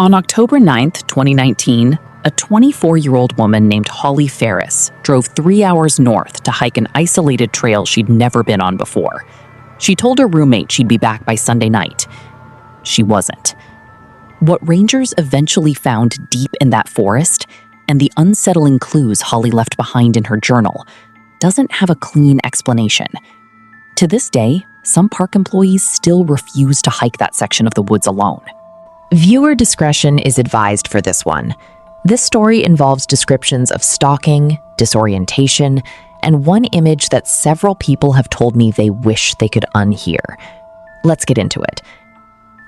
On October 9th, 2019, a 24-year-old woman named Holly Ferris drove 3 hours north to hike an isolated trail she'd never been on before. She told her roommate she'd be back by Sunday night. She wasn't. What rangers eventually found deep in that forest, and the unsettling clues Holly left behind in her journal, doesn't have a clean explanation. To this day, some park employees still refuse to hike that section of the woods alone. Viewer discretion is advised for this one. This story involves descriptions of stalking, disorientation, and one image that several people have told me they wish they could unhear. Let's get into it.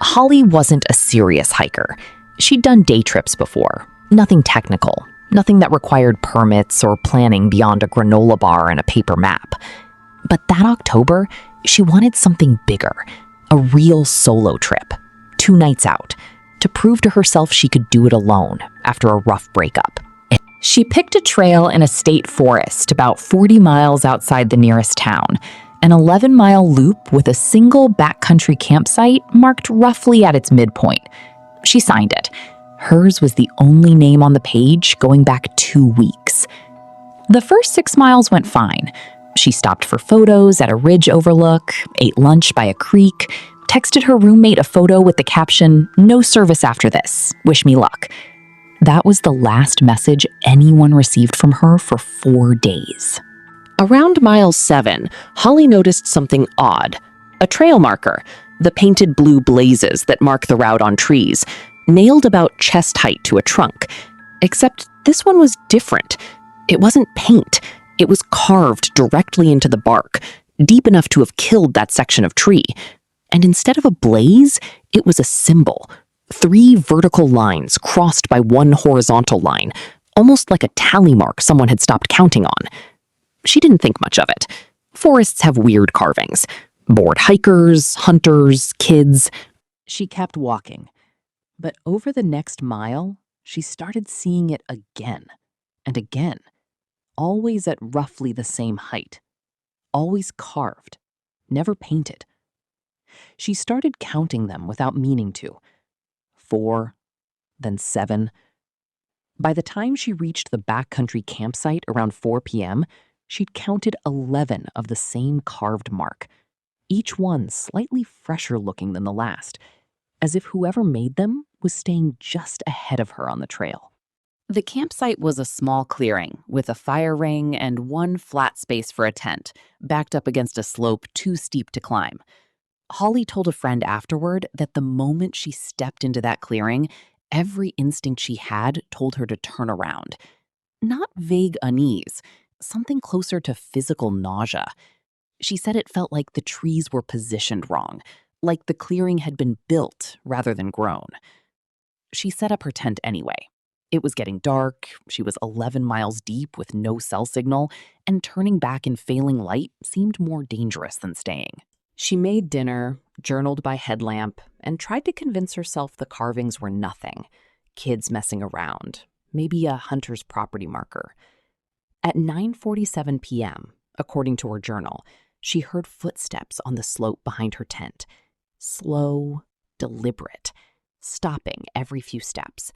Holly wasn't a serious hiker. She'd done day trips before. Nothing technical, nothing that required permits or planning beyond a granola bar and a paper map. But that October, she wanted something bigger, a real solo trip, 2 nights out, to prove to herself she could do it alone after a rough breakup. She picked a trail in a state forest about 40 miles outside the nearest town, an 11-mile loop with a single backcountry campsite marked roughly at its midpoint. She signed it. Hers was the only name on the page going back 2 weeks. The first 6 miles went fine. She stopped for photos at a ridge overlook, ate lunch by a creek, texted her roommate a photo with the caption, "No service after this. Wish me luck." That was the last message anyone received from her for 4 days. Around mile 7, Holly noticed something odd. A trail marker, the painted blue blazes that mark the route on trees, nailed about chest height to a trunk. Except this one was different. It wasn't paint. It was carved directly into the bark, deep enough to have killed that section of tree. And instead of a blaze, it was a symbol. 3 vertical lines crossed by 1 horizontal line, almost like a tally mark someone had stopped counting on. She didn't think much of it. Forests have weird carvings. Bored hikers, hunters, kids. She kept walking. But over the next mile, she started seeing it again and again, always at roughly the same height, always carved, never painted. She started counting them without meaning to. 4, then 7. By the time she reached the backcountry campsite around 4 p.m., she'd counted 11 of the same carved mark, each one slightly fresher looking than the last, as if whoever made them was staying just ahead of her on the trail. The campsite was a small clearing with a fire ring and 1 flat space for a tent, backed up against a slope too steep to climb. Holly told a friend afterward that the moment she stepped into that clearing, every instinct she had told her to turn around. Not vague unease, something closer to physical nausea. She said it felt like the trees were positioned wrong, like the clearing had been built rather than grown. She set up her tent anyway. It was getting dark, she was 11 miles deep with no cell signal, and turning back in failing light seemed more dangerous than staying. She made dinner, journaled by headlamp, and tried to convince herself the carvings were nothing. Kids messing around, maybe a hunter's property marker. At 9:47 p.m., according to her journal, she heard footsteps on the slope behind her tent. Slow, deliberate, stopping every few steps.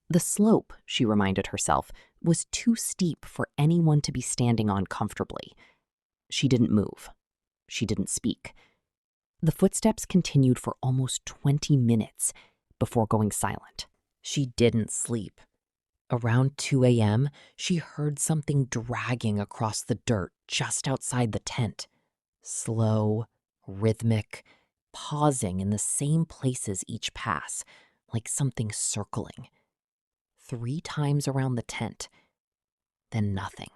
The slope, she reminded herself, was too steep for anyone to be standing on comfortably. She didn't move. She didn't speak. The footsteps continued for almost 20 minutes before going silent. She didn't sleep. Around 2 a.m., she heard something dragging across the dirt just outside the tent. Slow, rhythmic, pausing in the same places each pass, like something circling. 3 times around the tent, then nothing.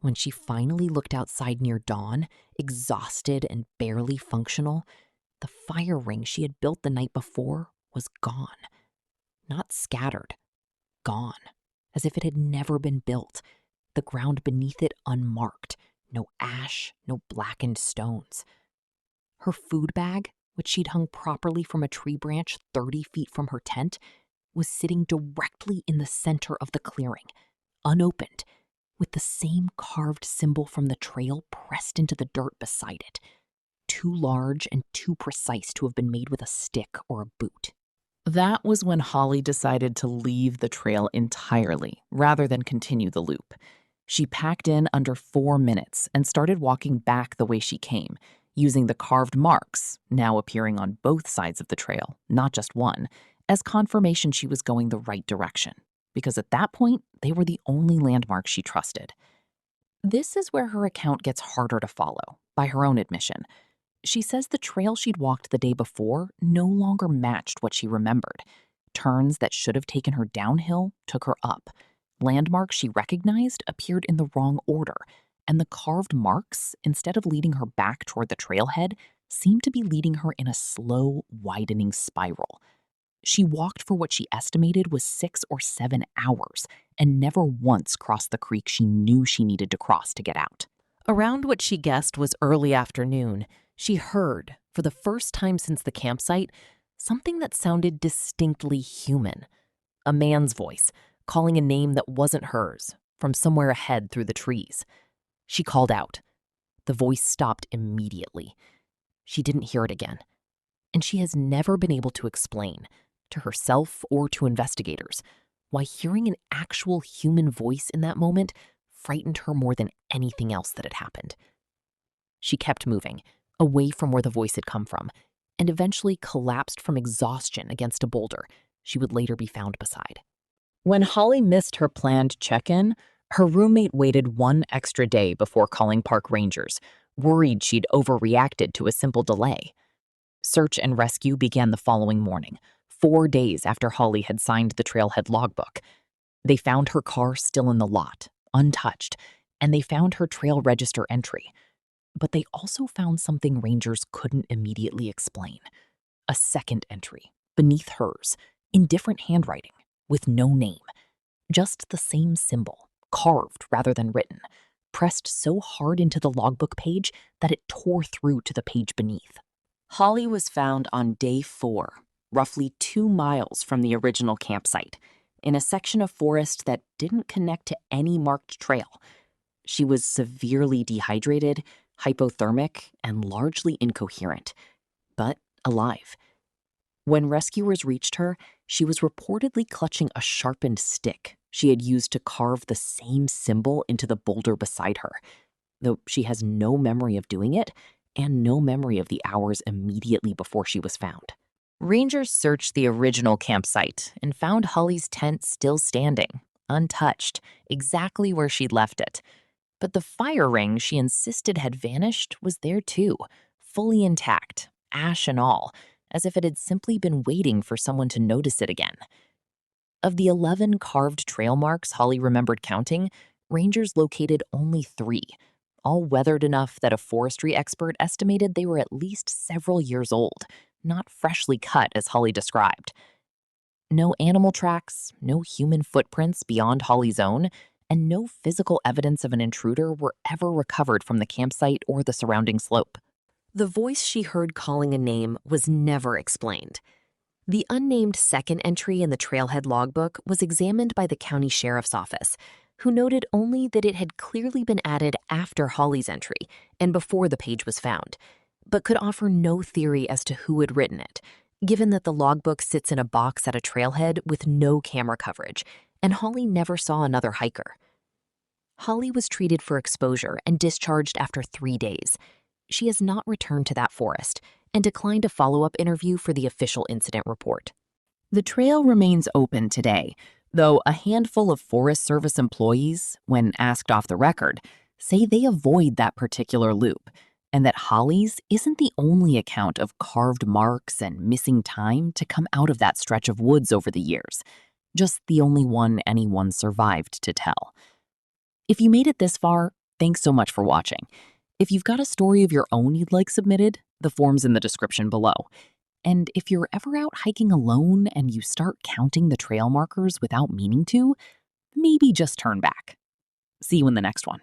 When she finally looked outside near dawn, exhausted and barely functional, the fire ring she had built the night before was gone. Not scattered, gone, as if it had never been built, the ground beneath it unmarked, no ash, no blackened stones. Her food bag, which she'd hung properly from a tree branch 30 feet from her tent, was sitting directly in the center of the clearing, unopened, with the same carved symbol from the trail pressed into the dirt beside it, too large and too precise to have been made with a stick or a boot. That was when Holly decided to leave the trail entirely rather than continue the loop. She packed in under 4 minutes and started walking back the way she came, using the carved marks, now appearing on both sides of the trail, not just one, as confirmation she was going the right direction. Because at that point, they were the only landmarks she trusted. This is where her account gets harder to follow, by her own admission. She says the trail she'd walked the day before no longer matched what she remembered. Turns that should have taken her downhill took her up. Landmarks she recognized appeared in the wrong order, and the carved marks, instead of leading her back toward the trailhead, seemed to be leading her in a slow, widening spiral. She walked for what she estimated was 6 or 7 hours and never once crossed the creek she knew she needed to cross to get out. Around what she guessed was early afternoon, she heard, for the first time since the campsite, something that sounded distinctly human. A man's voice, calling a name that wasn't hers, from somewhere ahead through the trees. She called out. The voice stopped immediately. She didn't hear it again. And she has never been able to explain, to herself or to investigators, why hearing an actual human voice in that moment frightened her more than anything else that had happened. She kept moving, away from where the voice had come from, and eventually collapsed from exhaustion against a boulder she would later be found beside. When Holly missed her planned check-in, her roommate waited one extra day before calling park rangers, worried she'd overreacted to a simple delay. Search and rescue began the following morning, 4 days after Holly had signed the trailhead logbook. They found her car still in the lot, untouched, and they found her trail register entry. But they also found something rangers couldn't immediately explain. A second entry, beneath hers, in different handwriting, with no name. Just the same symbol, carved rather than written, pressed so hard into the logbook page that it tore through to the page beneath. Holly was found on day 4, roughly 2 miles from the original campsite, in a section of forest that didn't connect to any marked trail. She was severely dehydrated, hypothermic, and largely incoherent, but alive. When rescuers reached her, she was reportedly clutching a sharpened stick she had used to carve the same symbol into the boulder beside her, though she has no memory of doing it and no memory of the hours immediately before she was found. Rangers searched the original campsite and found Holly's tent still standing, untouched, exactly where she'd left it. But the fire ring she insisted had vanished was there too, fully intact, ash and all, as if it had simply been waiting for someone to notice it again. Of the 11 carved trail marks Holly remembered counting, rangers located only 3, all weathered enough that a forestry expert estimated they were at least several years old, not freshly cut as Holly described. No animal tracks, no human footprints beyond Holly's own, and no physical evidence of an intruder were ever recovered from the campsite or the surrounding slope. The voice she heard calling a name was never explained. The unnamed second entry in the trailhead logbook was examined by the county sheriff's office, who noted only that it had clearly been added after Holly's entry and before the page was found, but could offer no theory as to who had written it, given that the logbook sits in a box at a trailhead with no camera coverage, and Holly never saw another hiker. Holly was treated for exposure and discharged after 3 days. She has not returned to that forest and declined a follow-up interview for the official incident report. The trail remains open today, though a handful of Forest Service employees, when asked off the record, say they avoid that particular loop, and that Holly's isn't the only account of carved marks and missing time to come out of that stretch of woods over the years, just the only one anyone survived to tell. If you made it this far, thanks so much for watching. If you've got a story of your own you'd like submitted, the form's in the description below. And if you're ever out hiking alone and you start counting the trail markers without meaning to, maybe just turn back. See you in the next one.